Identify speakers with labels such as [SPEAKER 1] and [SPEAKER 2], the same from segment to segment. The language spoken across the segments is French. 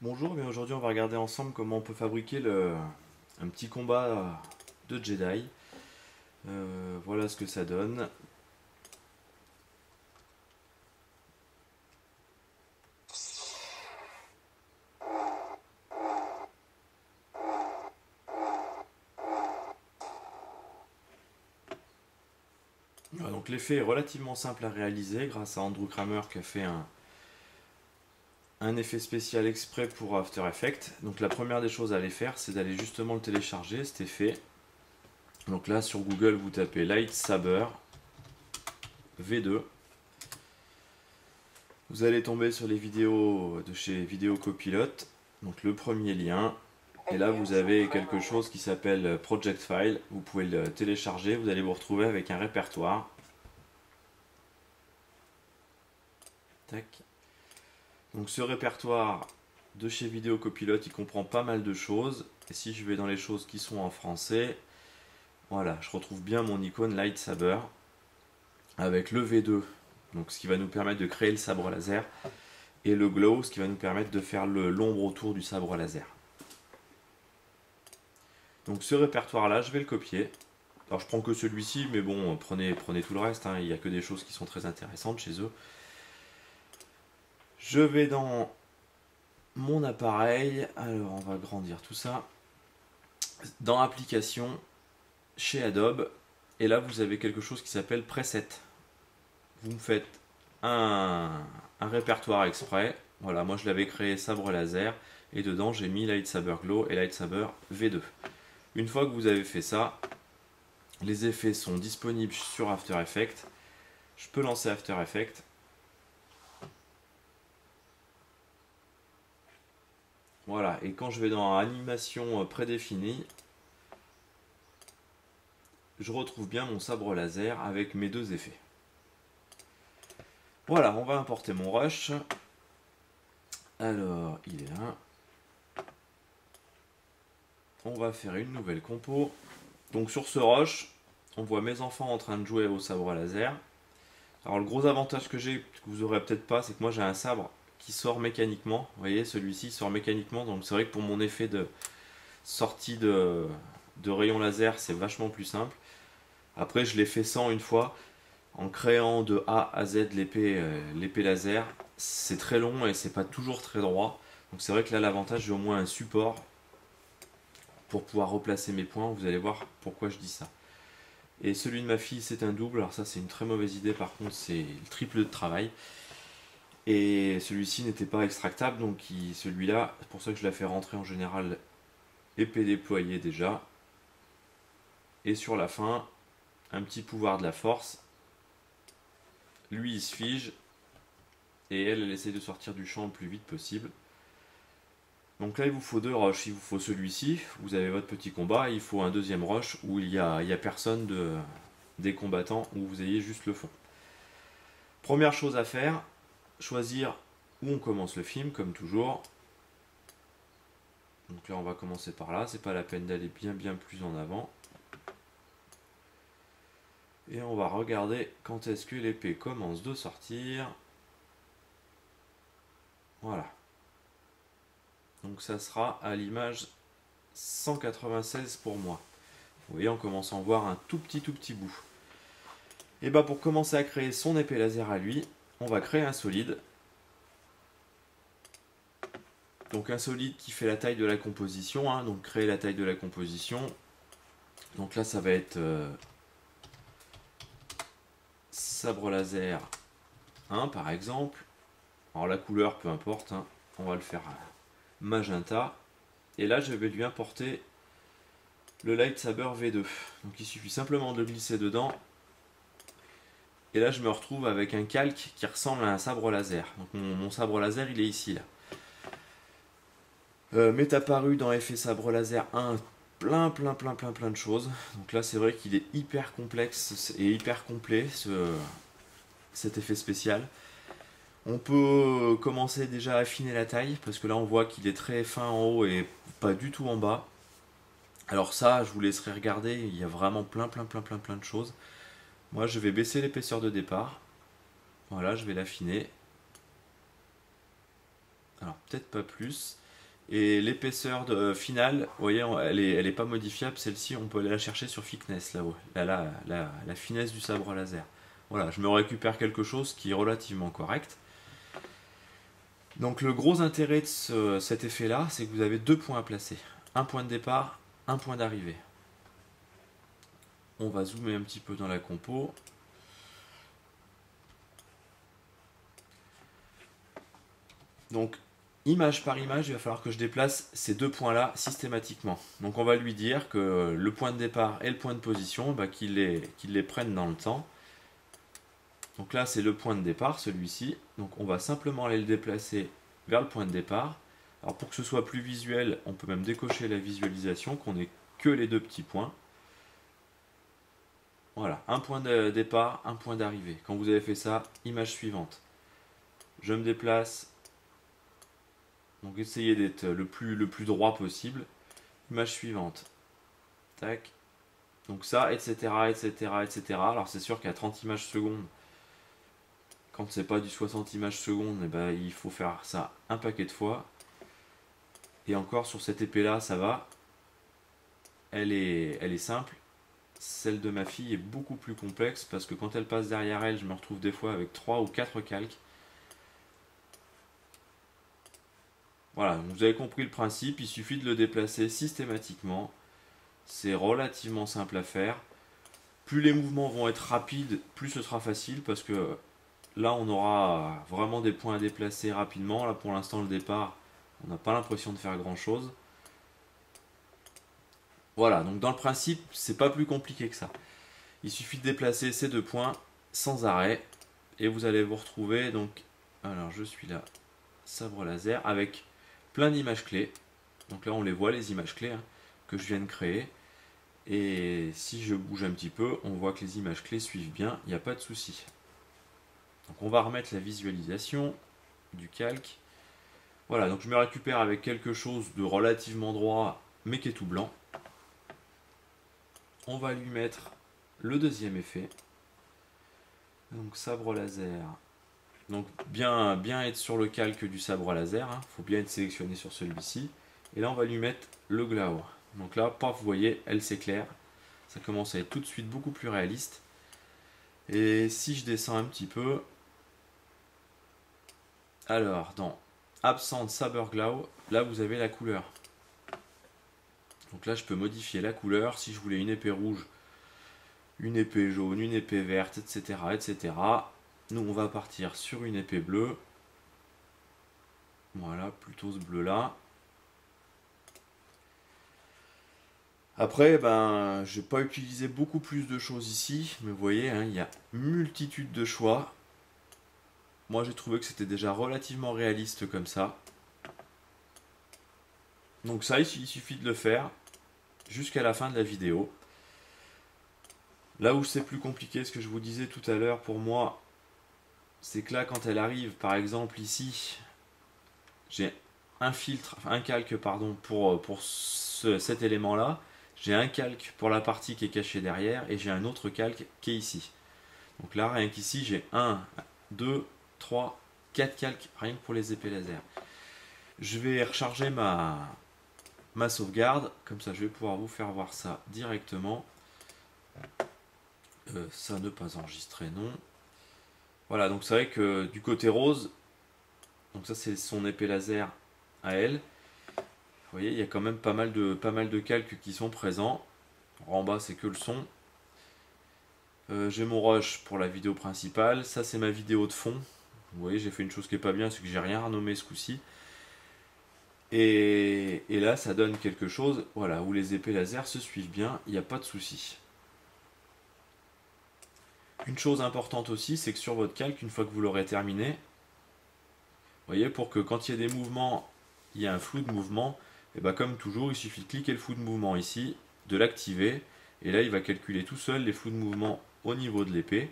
[SPEAKER 1] Bonjour, mais aujourd'hui on va regarder ensemble comment on peut fabriquer un petit combat de Jedi. Voilà ce que ça donne. Voilà, donc l'effet est relativement simple à réaliser grâce à Andrew Kramer qui a fait un effet spécial exprès pour After Effects. Donc la première des choses à aller faire, c'est d'aller justement le télécharger, cet effet. Donc là sur Google vous tapez Lightsaber V2. Vous allez tomber sur les vidéos de chez Vidéo Copilote, donc le premier lien. Et là vous avez quelque chose qui s'appelle Project File, vous pouvez le télécharger, vous allez vous retrouver avec un répertoire. Tac. Donc ce répertoire de chez Vidéo Copilote, il comprend pas mal de choses. Et si je vais dans les choses qui sont en français, voilà, je retrouve bien mon icône Lightsaber avec le V2, donc ce qui va nous permettre de créer le sabre laser, et le glow, ce qui va nous permettre de faire l'ombre autour du sabre laser. Donc ce répertoire là, je vais le copier. Alors je prends que celui-ci, mais bon, prenez tout le reste, hein, il n'y a que des choses qui sont très intéressantes chez eux. Je vais dans mon appareil, alors on va agrandir tout ça, dans application, chez Adobe, et là vous avez quelque chose qui s'appelle preset. Vous me faites un répertoire exprès, voilà, moi je l'avais créé sabre laser, et dedans j'ai mis Lightsaber Glow et Lightsaber V2. Une fois que vous avez fait ça, les effets sont disponibles sur After Effects. Je peux lancer After Effects. Voilà, et quand je vais dans animation prédéfinie, je retrouve bien mon sabre laser avec mes deux effets. Voilà, on va importer mon rush. Alors, il est là. On va faire une nouvelle compo. Donc sur ce rush, on voit mes enfants en train de jouer au sabre laser. Alors le gros avantage que j'ai, que vous aurez peut-être pas, c'est que moi j'ai un sabre qui sort mécaniquement. Vous voyez, celui-ci sort mécaniquement, donc c'est vrai que pour mon effet de sortie de rayon laser, c'est vachement plus simple. Après, je l'ai fait sans une fois, en créant de A à Z l'épée laser. C'est très long et c'est pas toujours très droit. Donc c'est vrai que là, l'avantage, j'ai au moins un support pour pouvoir replacer mes points. Vous allez voir pourquoi je dis ça. Et celui de ma fille, c'est un double. Alors ça, c'est une très mauvaise idée. Par contre, c'est le triple de travail. Et celui-ci n'était pas extractable, donc celui-là, c'est pour ça que je l'ai fait rentrer en général épée déployée déjà. Et sur la fin, un petit pouvoir de la force. Lui, il se fige. Et elle essaie de sortir du champ le plus vite possible. Donc là, il vous faut deux rushs. Il vous faut celui-ci, vous avez votre petit combat. Et il faut un deuxième rush où il y a personne des combattants, où vous ayez juste le fond. Première chose à faire, choisir où on commence le film, comme toujours. Donc là, on va commencer par là. C'est pas la peine d'aller bien plus en avant. Et on va regarder quand est-ce que l'épée commence de sortir. Voilà. Donc ça sera à l'image 196 pour moi. Vous voyez, on commence à en voir un tout petit bout. Et bah pour commencer à créer son épée laser à lui, on va créer un solide. Donc un solide qui fait la taille de la composition, hein, donc créer la taille de la composition. Donc là ça va être sabre laser 1 par exemple. Alors la couleur peu importe, hein, on va le faire magenta. Et là je vais lui importer le Lightsaber V2. Donc il suffit simplement de le glisser dedans. Et là je me retrouve avec un calque qui ressemble à un sabre laser. Donc mon sabre laser il est ici là. M'est apparu dans Effet Sabre Laser 1 plein de choses. Donc là c'est vrai qu'il est hyper complexe et hyper complet cet effet spécial. On peut commencer déjà à affiner la taille parce que là on voit qu'il est très fin en haut et pas du tout en bas. Alors ça je vous laisserai regarder, il y a vraiment plein de choses. Moi je vais baisser l'épaisseur de départ. Voilà, je vais l'affiner. Alors peut-être pas plus. Et l'épaisseur finale, vous voyez, elle est pas modifiable. Celle-ci, on peut aller la chercher sur Thickness là-haut. La finesse du sabre laser. Voilà, je me récupère quelque chose qui est relativement correct. Donc le gros intérêt de cet effet-là, c'est que vous avez 2 points à placer. Un point de départ, un point d'arrivée. On va zoomer un petit peu dans la compo. Donc, image par image, il va falloir que je déplace ces 2 points-là systématiquement. Donc on va lui dire que le point de départ et le point de position, qu'il les prenne dans le temps. Donc là, c'est le point de départ, celui-ci. Donc on va simplement aller le déplacer vers le point de départ. Alors pour que ce soit plus visuel, on peut même décocher la visualisation, qu'on n'ait que les 2 petits points. Voilà, un point de départ, un point d'arrivée. Quand vous avez fait ça, image suivante. Je me déplace. Donc essayez d'être le plus droit possible. Image suivante. Tac. Donc ça, etc., etc., etc. Alors c'est sûr qu'à 30 images secondes, quand c'est pas du 60 images secondes, il faut faire ça un paquet de fois. Et encore sur cette épée là, ça va. Elle est simple. Celle de ma fille est beaucoup plus complexe parce que quand elle passe derrière elle, je me retrouve des fois avec 3 ou 4 calques. Voilà, vous avez compris le principe, il suffit de le déplacer systématiquement. C'est relativement simple à faire. Plus les mouvements vont être rapides, plus ce sera facile parce que là on aura vraiment des points à déplacer rapidement. Là pour l'instant le départ, on n'a pas l'impression de faire grand chose. Voilà, donc dans le principe, c'est pas plus compliqué que ça. Il suffit de déplacer ces 2 points sans arrêt et vous allez vous retrouver donc, alors je suis là, sabre laser avec plein d'images clés. Donc là on les voit les images clés que je viens de créer. Et si je bouge un petit peu, on voit que les images clés suivent bien, il n'y a pas de souci. Donc on va remettre la visualisation du calque. Voilà, donc je me récupère avec quelque chose de relativement droit, mais qui est tout blanc. On va lui mettre le deuxième effet. Donc sabre laser. Donc bien être sur le calque du sabre laser. Il faut bien être sélectionné sur celui-ci. Et là on va lui mettre le glow. Donc là, paf, vous voyez, elle s'éclaire. Ça commence à être tout de suite beaucoup plus réaliste. Et si je descends un petit peu, alors dans Absent Saber Glow, là vous avez la couleur. Donc là je peux modifier la couleur si je voulais une épée rouge, une épée jaune, une épée verte, etc., etc. Nous on va partir sur une épée bleue. Voilà, plutôt ce bleu là. Après, je n'ai pas utilisé beaucoup plus de choses ici, mais vous voyez, il y a multitude de choix. Moi, j'ai trouvé que c'était déjà relativement réaliste comme ça. Donc ça, il suffit de le faire jusqu'à la fin de la vidéo. Là où c'est plus compliqué, ce que je vous disais tout à l'heure, pour moi, c'est que là, quand elle arrive, par exemple ici, j'ai un filtre, un calque, pardon, pour cet élément-là. J'ai un calque pour la partie qui est cachée derrière et j'ai un autre calque qui est ici. Donc là, rien qu'ici, j'ai 1, 2, 3, 4 calques, rien que pour les épées laser. Je vais recharger ma sauvegarde, comme ça je vais pouvoir vous faire voir ça directement. Ça ne pas enregistrer, non. Voilà, donc c'est vrai que du côté rose, donc ça c'est son épée laser à elle. Vous voyez, il y a quand même pas mal de calques qui sont présents. En bas, c'est que le son. J'ai mon rush pour la vidéo principale. Ça, c'est ma vidéo de fond. Vous voyez, j'ai fait une chose qui est pas bien, c'est que j'ai rien renommé ce coup-ci. Et là, ça donne quelque chose, voilà, où les épées laser se suivent bien, il n'y a pas de souci. Une chose importante aussi, c'est que sur votre calque, une fois que vous l'aurez terminé, vous voyez, pour que quand il y a des mouvements, il y a un flou de mouvement, et comme toujours, il suffit de cliquer le flou de mouvement ici, de l'activer, et là il va calculer tout seul les flous de mouvement au niveau de l'épée.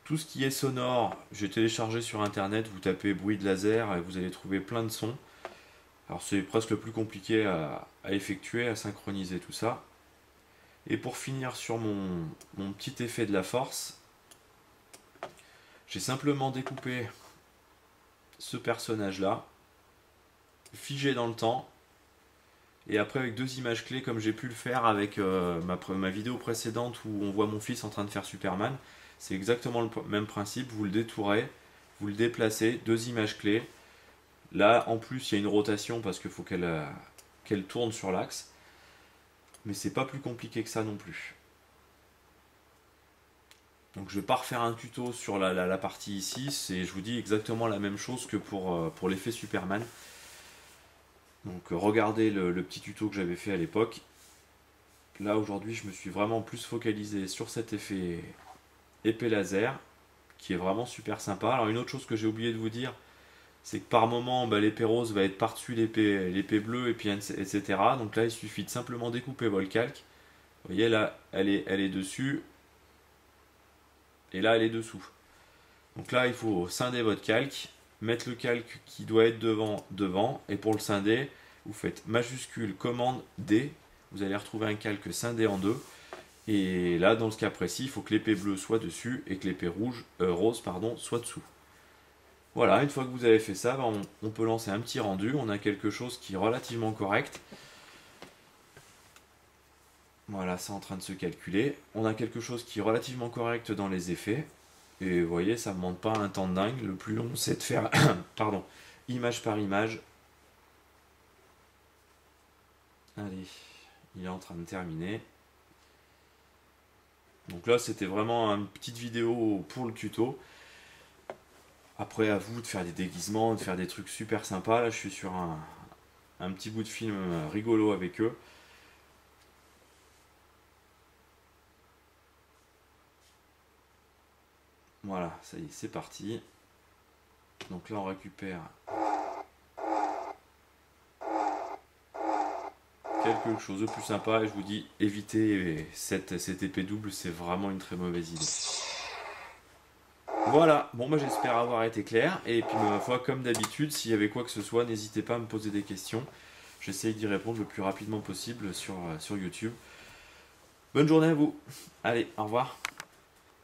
[SPEAKER 1] Tout ce qui est sonore, j'ai téléchargé sur internet, vous tapez bruit de laser et vous allez trouver plein de sons. Alors c'est presque le plus compliqué à effectuer, à synchroniser tout ça. Et pour finir sur mon petit effet de la force, j'ai simplement découpé ce personnage là, figé dans le temps, et après avec 2 images clés comme j'ai pu le faire avec ma vidéo précédente où on voit mon fils en train de faire Superman. C'est exactement le même principe, vous le détourez, vous le déplacez, 2 images clés. Là en plus il y a une rotation parce qu'il faut qu'elle tourne sur l'axe, mais c'est pas plus compliqué que ça non plus. Donc je vais pas refaire un tuto sur la partie ici, je vous dis exactement la même chose que pour l'effet Superman. Donc regardez le petit tuto que j'avais fait à l'époque. Là aujourd'hui je me suis vraiment plus focalisé sur cet effet épée laser, qui est vraiment super sympa. Alors une autre chose que j'ai oublié de vous dire, c'est que par moment l'épée rose va être par-dessus l'épée bleue, et puis etc. Donc là il suffit de simplement découper votre calque. Vous voyez là elle est dessus, et là elle est dessous. Donc là il faut scinder votre calque, mettre le calque qui doit être devant, et pour le scinder, vous faites majuscule commande D, vous allez retrouver un calque scindé en 2, et là dans ce cas précis, il faut que l'épée bleue soit dessus et que l'épée rose soit dessous. Voilà, une fois que vous avez fait ça, on peut lancer un petit rendu, on a quelque chose qui est relativement correct. Voilà, c'est en train de se calculer. On a quelque chose qui est relativement correct dans les effets. Et vous voyez, ça ne demande pas un temps de dingue. Le plus long, c'est de faire pardon, image par image. Allez, il est en train de terminer. Donc là, c'était vraiment une petite vidéo pour le tuto. Après, à vous de faire des déguisements, de faire des trucs super sympas. Là, je suis sur un petit bout de film rigolo avec eux. Voilà, ça y est, c'est parti. Donc là, on récupère quelque chose de plus sympa, et je vous dis, évitez cette épée double, c'est vraiment une très mauvaise idée. Voilà, bon j'espère avoir été clair, et puis ma foi, comme d'habitude, s'il y avait quoi que ce soit, n'hésitez pas à me poser des questions. J'essaye d'y répondre le plus rapidement possible sur YouTube. Bonne journée à vous. Allez, au revoir.